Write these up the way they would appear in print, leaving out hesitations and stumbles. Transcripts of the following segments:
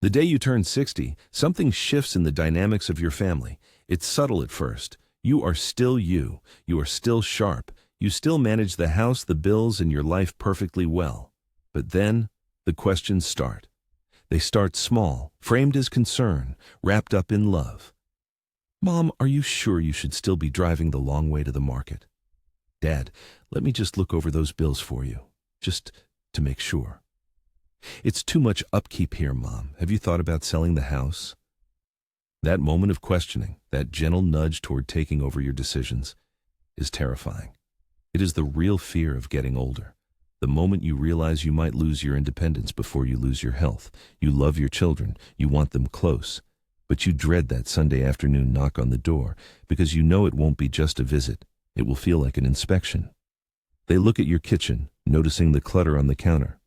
The day you turn 60, something shifts in the dynamics of your family. It's subtle at first. You are still you. You are still sharp. You still manage the house, the bills, and your life perfectly well. But then, the questions start. They start small, framed as concern, wrapped up in love. Mom, are you sure you should still be driving the long way to the market? Dad, let me just look over those bills for you, just to make sure. It's too much upkeep here, Mom. Have you thought about selling the house? That moment of questioning, that gentle nudge toward taking over your decisions, is terrifying. It is the real fear of getting older. The moment you realize you might lose your independence before you lose your health. You love your children, you want them close, but you dread that Sunday afternoon knock on the door because you know it won't be just a visit. It will feel like an inspection. They look at your kitchen, noticing the clutter on the counter.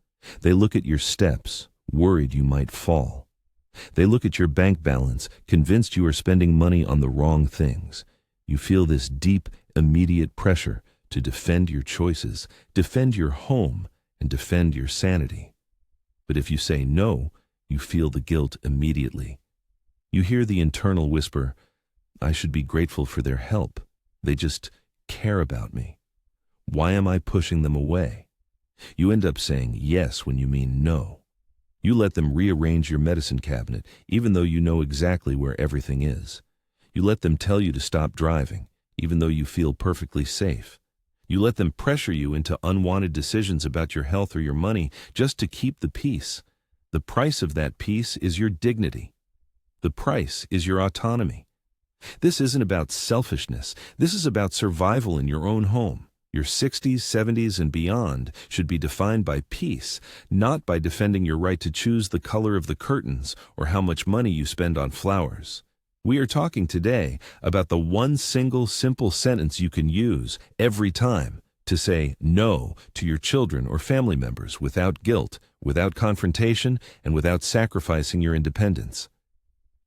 They look at your steps, worried you might fall. They look at your bank balance, convinced you are spending money on the wrong things. You feel this deep, immediate pressure to defend your choices, defend your home, and defend your sanity. But if you say no, you feel the guilt immediately. You hear the internal whisper, I should be grateful for their help. They just care about me. Why am I pushing them away? You end up saying yes when you mean no. You let them rearrange your medicine cabinet, even though you know exactly where everything is. You let them tell you to stop driving, even though you feel perfectly safe. You let them pressure you into unwanted decisions about your health or your money just to keep the peace. The price of that peace is your dignity. The price is your autonomy. This isn't about selfishness. This is about survival in your own home. Your 60s, 70s, and beyond should be defined by peace, not by defending your right to choose the color of the curtains or how much money you spend on flowers. We are talking today about the one single simple sentence you can use every time to say no to your children or family members without guilt, without confrontation, and without sacrificing your independence.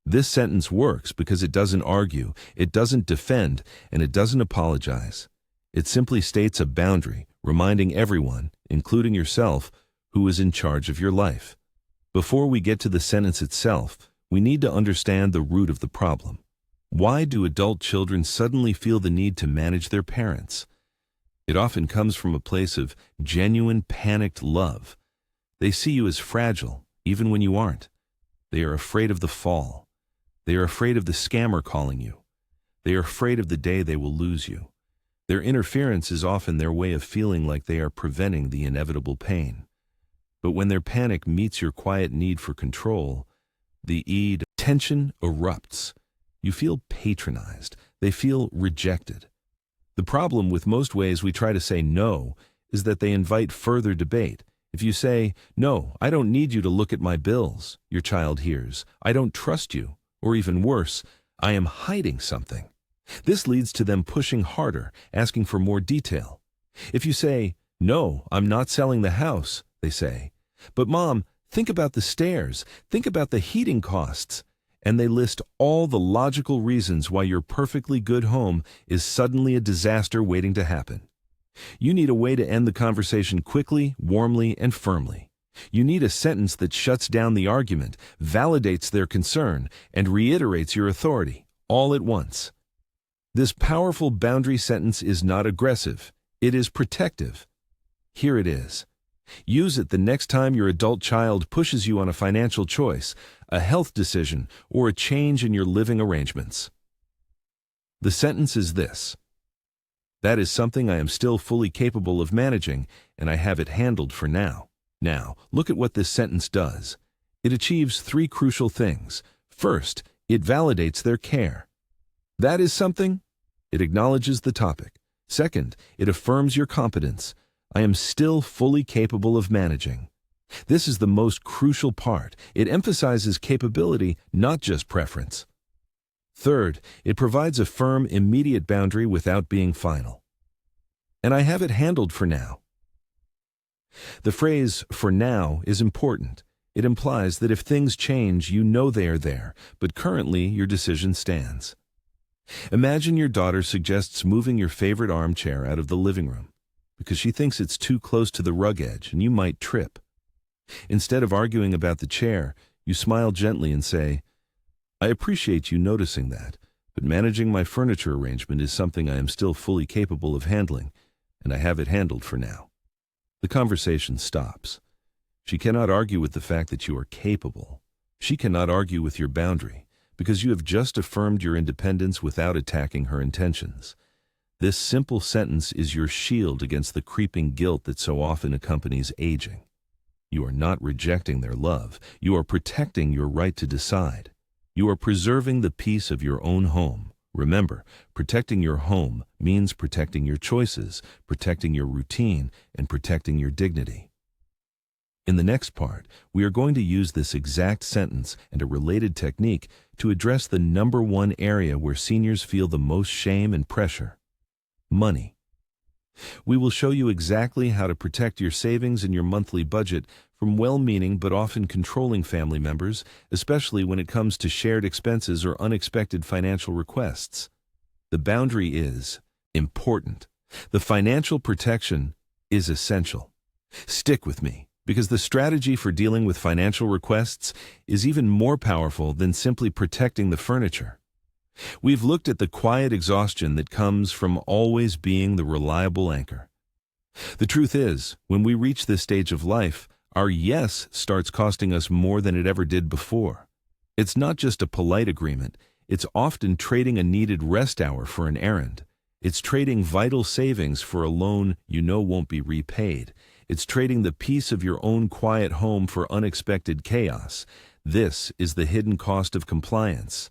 This sentence works because it doesn't argue, it doesn't defend, and it doesn't apologize. It simply states a boundary, reminding everyone, including yourself, who is in charge of your life. Before we get to the sentence itself, we need to understand the root of the problem. Why do adult children suddenly feel the need to manage their parents? It often comes from a place of genuine panicked love. They see you as fragile, even when you aren't. They are afraid of the fall. They are afraid of the scammer calling you. They are afraid of the day they will lose you. Their interference is often their way of feeling like they are preventing the inevitable pain. But when their panic meets your quiet need for control, the tension erupts. You feel patronized. They feel rejected. The problem with most ways we try to say no is that they invite further debate. If you say, no, I don't need you to look at my bills, your child hears, I don't trust you, or even worse, I am hiding something. This leads to them pushing harder, asking for more detail. If you say, no, I'm not selling the house, they say, but Mom, think about the stairs, think about the heating costs. And they list all the logical reasons why your perfectly good home is suddenly a disaster waiting to happen. You need a way to end the conversation quickly, warmly, and firmly. You need a sentence that shuts down the argument, validates their concern, and reiterates your authority, all at once. This powerful boundary sentence is not aggressive. It is protective. Here it is. Use it the next time your adult child pushes you on a financial choice, a health decision, or a change in your living arrangements. The sentence is this: that is something I am still fully capable of managing, and I have it handled for now. Now, look at what this sentence does. It achieves three crucial things. First, it validates their care. That is something. It acknowledges the topic. Second, it affirms your competence. I am still fully capable of managing. This is the most crucial part. It emphasizes capability, not just preference. Third, it provides a firm, immediate boundary without being final. And I have it handled for now. The phrase, for now, is important. It implies that if things change, you know they are there, but currently your decision stands. Imagine your daughter suggests moving your favorite armchair out of the living room because she thinks it's too close to the rug edge and you might trip. Instead of arguing about the chair, You smile gently and say, "I appreciate you noticing that, but managing my furniture arrangement is something I am still fully capable of handling, and I have it handled for now." The conversation stops. She cannot argue with the fact that you are capable. She cannot argue with your boundary, because you have just affirmed your independence without attacking her intentions. This simple sentence is your shield against the creeping guilt that so often accompanies aging. You are not rejecting their love. You are protecting your right to decide. You are preserving the peace of your own home. Remember, protecting your home means protecting your choices, protecting your routine, and protecting your dignity. In the next part, we are going to use this exact sentence and a related technique to address the number one area where seniors feel the most shame and pressure: money. We will show you exactly how to protect your savings and your monthly budget from well-meaning but often controlling family members, especially when it comes to shared expenses or unexpected financial requests. The boundary is important. The financial protection is essential. Stick with me, because the strategy for dealing with financial requests is even more powerful than simply protecting the furniture. We've looked at the quiet exhaustion that comes from always being the reliable anchor. The truth is, when we reach this stage of life, our yes starts costing us more than it ever did before. It's not just a polite agreement. It's often trading a needed rest hour for an errand. It's trading vital savings for a loan you know won't be repaid. It's trading the peace of your own quiet home for unexpected chaos. This is the hidden cost of compliance.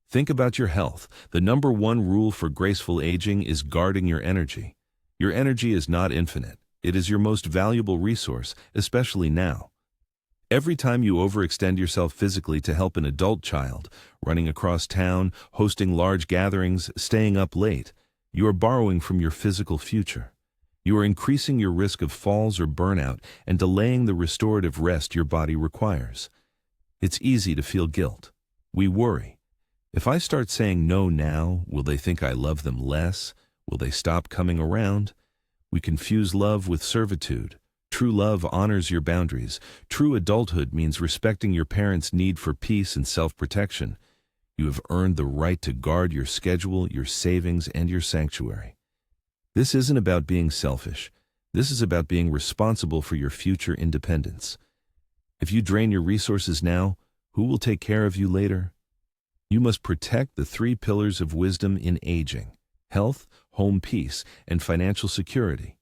Think about your health. The number one rule for graceful aging is guarding your energy. Your energy is not infinite. It is your most valuable resource, especially now. Every time you overextend yourself physically to help an adult child, running across town, hosting large gatherings, staying up late, you are borrowing from your physical future. You are increasing your risk of falls or burnout and delaying the restorative rest your body requires. It's easy to feel guilt. We worry. If I start saying no now, will they think I love them less? Will they stop coming around? We confuse love with servitude. True love honors your boundaries. True adulthood means respecting your parents' need for peace and self-protection. You have earned the right to guard your schedule, your savings, and your sanctuary. This isn't about being selfish. This is about being responsible for your future independence. If you drain your resources now, who will take care of you later? You must protect the three pillars of wisdom in aging: health, home peace, and financial security.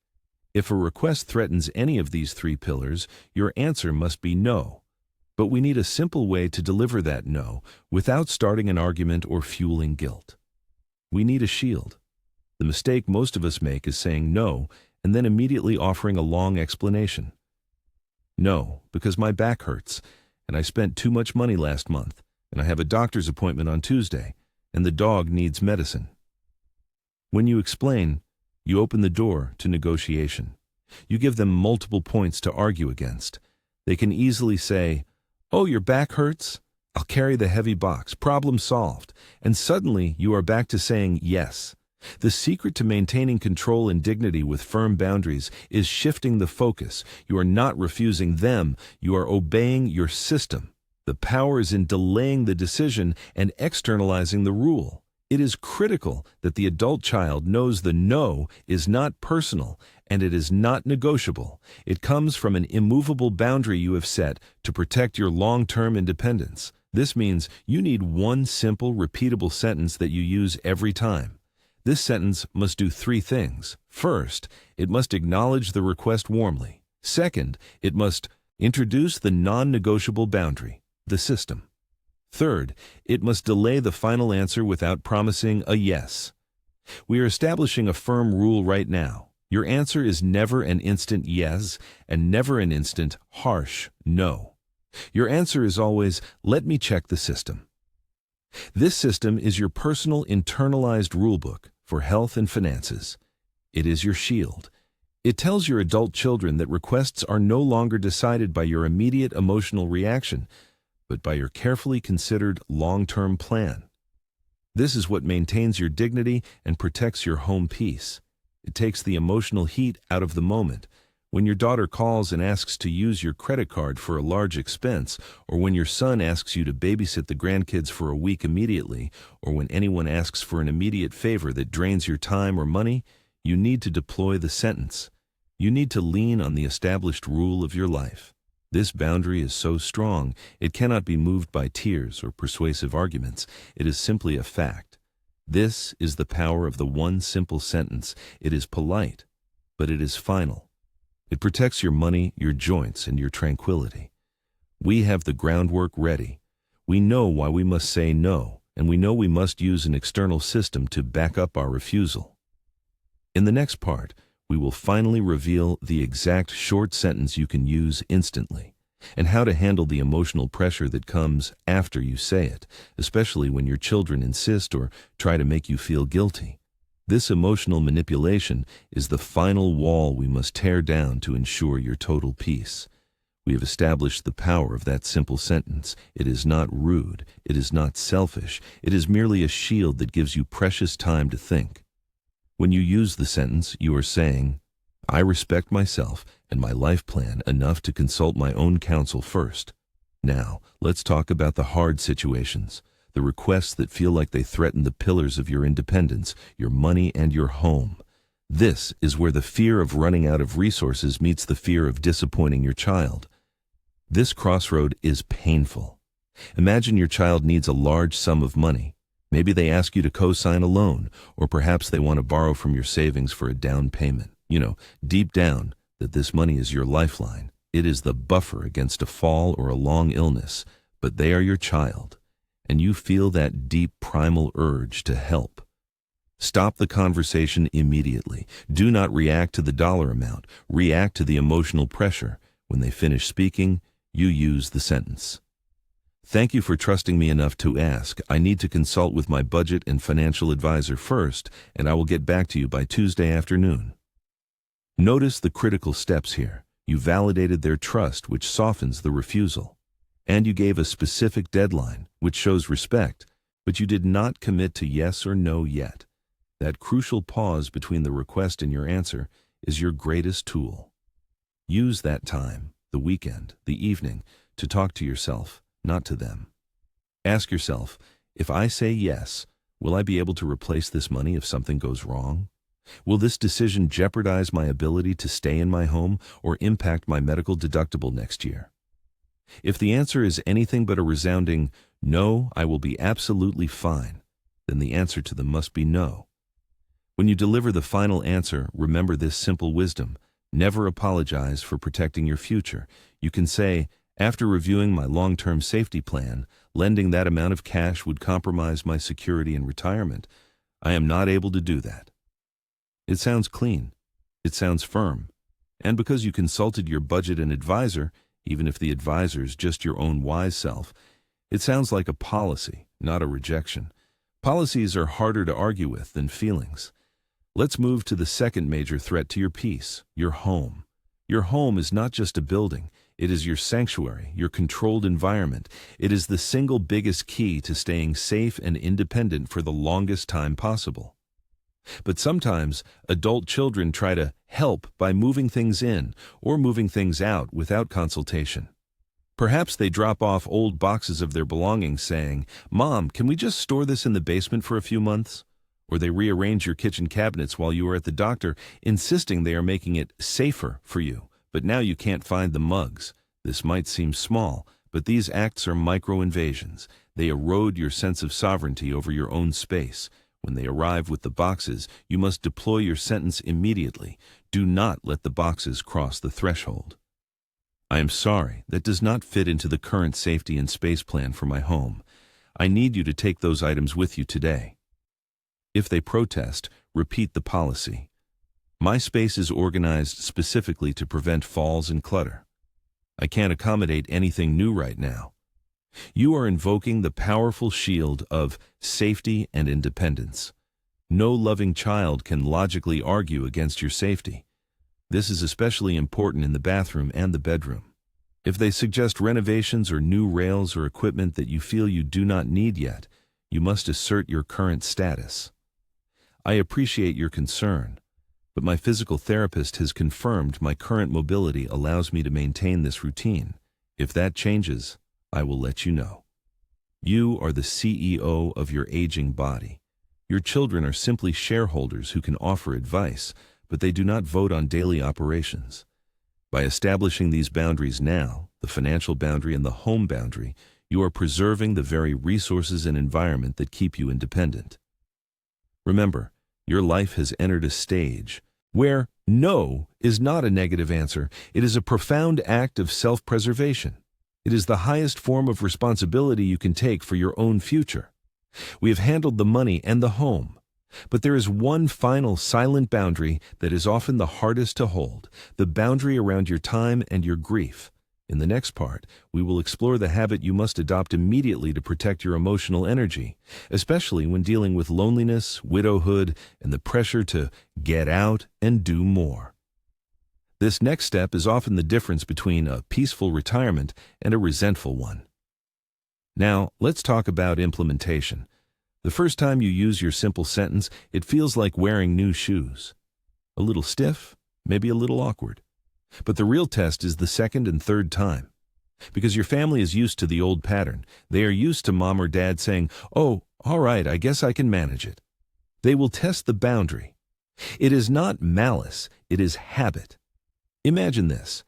If a request threatens any of these three pillars, your answer must be no. But we need a simple way to deliver that no without starting an argument or fueling guilt. We need a shield. The mistake most of us make is saying no and then immediately offering a long explanation. No, because my back hurts, and I spent too much money last month, and I have a doctor's appointment on Tuesday, and the dog needs medicine. When you explain, you open the door to negotiation. You give them multiple points to argue against. They can easily say, "Oh, your back hurts? I'll carry the heavy box. Problem solved." And suddenly you are back to saying yes. The secret to maintaining control and dignity with firm boundaries is shifting the focus. You are not refusing them. You are obeying your system. The power is in delaying the decision and externalizing the rule. It is critical that the adult child knows the no is not personal and it is not negotiable. It comes from an immovable boundary you have set to protect your long-term independence. This means you need one simple, repeatable sentence that you use every time. This sentence must do three things. First, it must acknowledge the request warmly. Second, it must introduce the non-negotiable boundary, the system. Third, it must delay the final answer without promising a yes. We are establishing a firm rule right now. Your answer is never an instant yes and never an instant, harsh no. Your answer is always, "Let me check the system." This system is your personal internalized rulebook for health and finances. It is your shield. It tells your adult children that requests are no longer decided by your immediate emotional reaction, but by your carefully considered long-term plan. This is what maintains your dignity and protects your home peace. It takes the emotional heat out of the moment. When your daughter calls and asks to use your credit card for a large expense, or when your son asks you to babysit the grandkids for a week immediately, or when anyone asks for an immediate favor that drains your time or money, you need to deploy the sentence. You need to lean on the established rule of your life. This boundary is so strong, it cannot be moved by tears or persuasive arguments. It is simply a fact. This is the power of the one simple sentence. It is polite, but it is final. It protects your money, your joints, and your tranquility. We have the groundwork ready. We know why we must say no, and we know we must use an external system to back up our refusal. In the next part, we will finally reveal the exact short sentence you can use instantly, and how to handle the emotional pressure that comes after you say it, especially when your children insist or try to make you feel guilty. This emotional manipulation is the final wall we must tear down to ensure your total peace. We have established the power of that simple sentence. It is not rude. It is not selfish. It is merely a shield that gives you precious time to think. When you use the sentence, you are saying, I respect myself and my life plan enough to consult my own counsel first. Now, let's talk about the hard situations. The requests that feel like they threaten the pillars of your independence, your money, and your home. This is where the fear of running out of resources meets the fear of disappointing your child. This crossroad is painful. Imagine your child needs a large sum of money. Maybe they ask you to co-sign a loan, or perhaps they want to borrow from your savings for a down payment. You know, deep down, that this money is your lifeline. It is the buffer against a fall or a long illness, but they are your child. And you feel that deep primal urge to help. Stop the conversation immediately. Do not react to the dollar amount. React to the emotional pressure. When they finish speaking, you use the sentence. Thank you for trusting me enough to ask. I need to consult with my budget and financial advisor first, and I will get back to you by Tuesday afternoon. Notice the critical steps here. You validated their trust, which softens the refusal. And you gave a specific deadline, which shows respect, but you did not commit to yes or no yet. That crucial pause between the request and your answer is your greatest tool. Use that time, the weekend, the evening, to talk to yourself, not to them. Ask yourself, if I say yes, will I be able to replace this money if something goes wrong? Will this decision jeopardize my ability to stay in my home or impact my medical deductible next year? If the answer is anything but a resounding, no, I will be absolutely fine, then the answer to them must be no. When you deliver the final answer, remember this simple wisdom. Never apologize for protecting your future. You can say, after reviewing my long-term safety plan, lending that amount of cash would compromise my security in retirement. I am not able to do that. It sounds clean. It sounds firm. And because you consulted your budget and advisor, even if the advisor is just your own wise self, it sounds like a policy, not a rejection. Policies are harder to argue with than feelings. Let's move to the second major threat to your peace, your home. Your home is not just a building. It is your sanctuary, your controlled environment. It is the single biggest key to staying safe and independent for the longest time possible. But sometimes adult children try to help by moving things in or moving things out without consultation. Perhaps they drop off old boxes of their belongings saying, "Mom, can we just store this in the basement for a few months?" Or they rearrange your kitchen cabinets while you are at the doctor, insisting they are making it safer for you. But now you can't find the mugs. This might seem small, but these acts are micro-invasions. They erode your sense of sovereignty over your own space. When they arrive with the boxes, you must deploy your sentence immediately. Do not let the boxes cross the threshold. I am sorry, that does not fit into the current safety and space plan for my home. I need you to take those items with you today. If they protest, repeat the policy. My space is organized specifically to prevent falls and clutter. I can't accommodate anything new right now. You are invoking the powerful shield of safety and independence. No loving child can logically argue against your safety. This is especially important in the bathroom and the bedroom. If they suggest renovations or new rails or equipment that you feel you do not need yet, you must assert your current status. I appreciate your concern, but my physical therapist has confirmed my current mobility allows me to maintain this routine. If that changes, I will let you know. You are the CEO of your aging body. Your children are simply shareholders who can offer advice, but they do not vote on daily operations. By establishing these boundaries now, the financial boundary and the home boundary, you are preserving the very resources and environment that keep you independent. Remember, your life has entered a stage where no is not a negative answer. It is a profound act of self-preservation. It is the highest form of responsibility you can take for your own future. We have handled the money and the home. But there is one final silent boundary that is often the hardest to hold, the boundary around your time and your grief. In the next part, we will explore the habit you must adopt immediately to protect your emotional energy, especially when dealing with loneliness, widowhood, and the pressure to get out and do more. This next step is often the difference between a peaceful retirement and a resentful one. Now, let's talk about implementation. The first time you use your simple sentence, it feels like wearing new shoes. A little stiff, maybe a little awkward. But the real test is the second and third time. Because your family is used to the old pattern. They are used to mom or dad saying, "Oh, all right, I guess I can manage it." They will test the boundary. It is not malice, it is habit. Imagine this.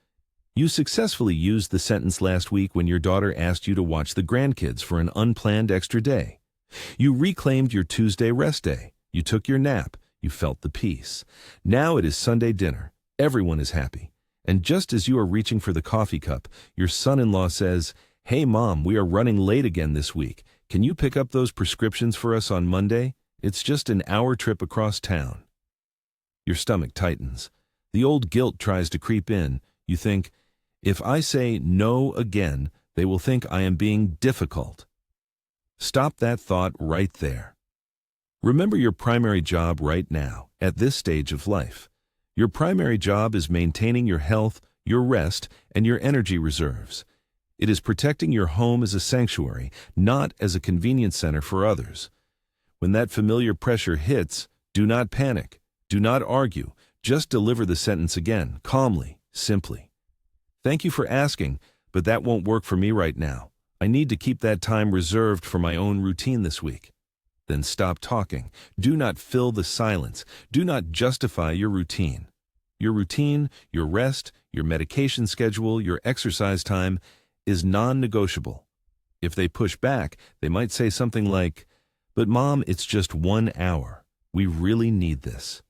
You successfully used the sentence last week when your daughter asked you to watch the grandkids for an unplanned extra day. You reclaimed your Tuesday rest day. You took your nap. You felt the peace. Now it is Sunday dinner. Everyone is happy. And just as you are reaching for the coffee cup, your son-in-law says, "Hey mom, we are running late again this week. Can you pick up those prescriptions for us on Monday? It's just an hour trip across town." Your stomach tightens. The old guilt tries to creep in. You think, if I say no again, they will think I am being difficult. Stop that thought right there. Remember your primary job right now, at this stage of life. Your primary job is maintaining your health, your rest, and your energy reserves. It is protecting your home as a sanctuary, not as a convenience center for others. When that familiar pressure hits, do not panic. Do not argue. Just deliver the sentence again, calmly, simply. "Thank you for asking, but that won't work for me right now. I need to keep that time reserved for my own routine this week." Then stop talking. Do not fill the silence. Do not justify your routine. Your routine, your rest, your medication schedule, your exercise time is non-negotiable. If they push back, they might say something like, "But mom, it's just 1 hour. We really need this."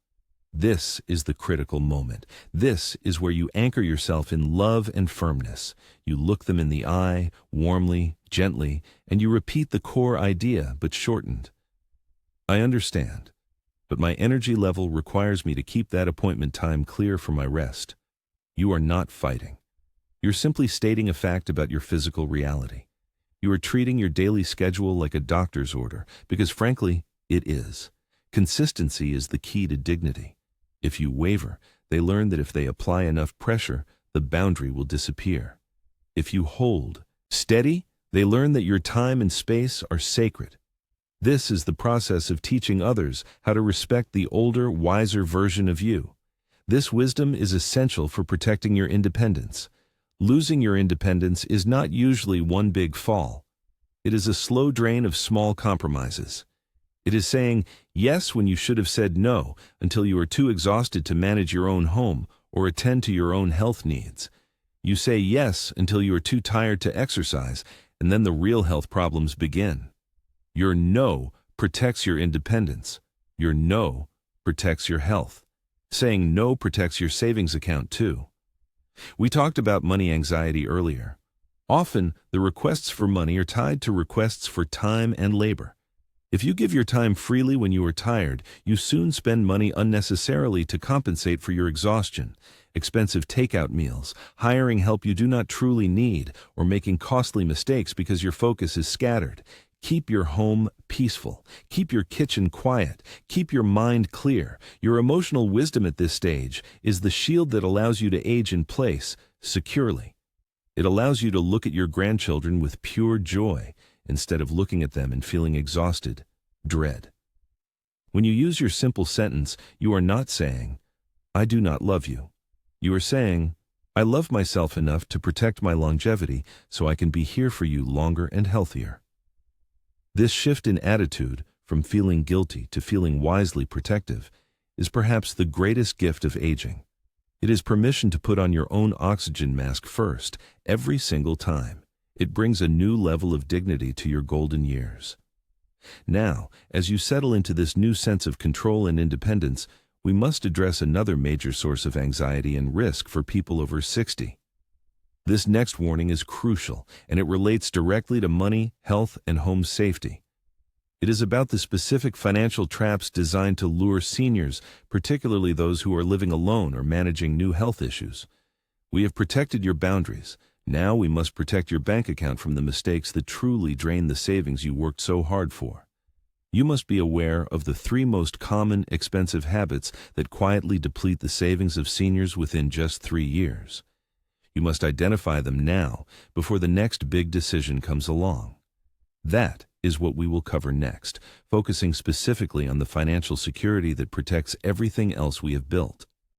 This is the critical moment. This is where you anchor yourself in love and firmness. You look them in the eye, warmly, gently, and you repeat the core idea, but shortened. "I understand, but my energy level requires me to keep that appointment time clear for my rest." You are not fighting. You're simply stating a fact about your physical reality. You are treating your daily schedule like a doctor's order, because frankly, it is. Consistency is the key to dignity. If you waver, they learn that if they apply enough pressure, the boundary will disappear. If you hold steady, they learn that your time and space are sacred. This is the process of teaching others how to respect the older, wiser version of you. This wisdom is essential for protecting your independence. Losing your independence is not usually one big fall. It is a slow drain of small compromises. It is saying yes when you should have said no until you are too exhausted to manage your own home or attend to your own health needs. You say yes until you are too tired to exercise, and then the real health problems begin. Your no protects your independence. Your no protects your health. Saying no protects your savings account too. We talked about money anxiety earlier. Often, the requests for money are tied to requests for time and labor. If you give your time freely when you are tired, you soon spend money unnecessarily to compensate for your exhaustion. Expensive takeout meals, hiring help you do not truly need, or making costly mistakes because your focus is scattered. Keep your home peaceful. Keep your kitchen quiet. Keep your mind clear. Your emotional wisdom at this stage is the shield that allows you to age in place securely. It allows you to look at your grandchildren with pure joy instead of looking at them and feeling exhausted, dread. When you use your simple sentence, you are not saying, I do not love you. You are saying, I love myself enough to protect my longevity so I can be here for you longer and healthier. This shift in attitude, from feeling guilty to feeling wisely protective, is perhaps the greatest gift of aging. It is permission to put on your own oxygen mask first, every single time. It brings a new level of dignity to your golden years. Now, as you settle into this new sense of control and independence, we must address another major source of anxiety and risk for people over 60. This next warning is crucial, and it relates directly to money, health, and home safety. It is about the specific financial traps designed to lure seniors, particularly those who are living alone or managing new health issues. We have protected your boundaries. Now we must protect your bank account from the mistakes that truly drain the savings you worked so hard for. You must be aware of the 3 most common expensive habits that quietly deplete the savings of seniors within just 3 years. You must identify them now before the next big decision comes along. That is what we will cover next, focusing specifically on the financial security that protects everything else we have built.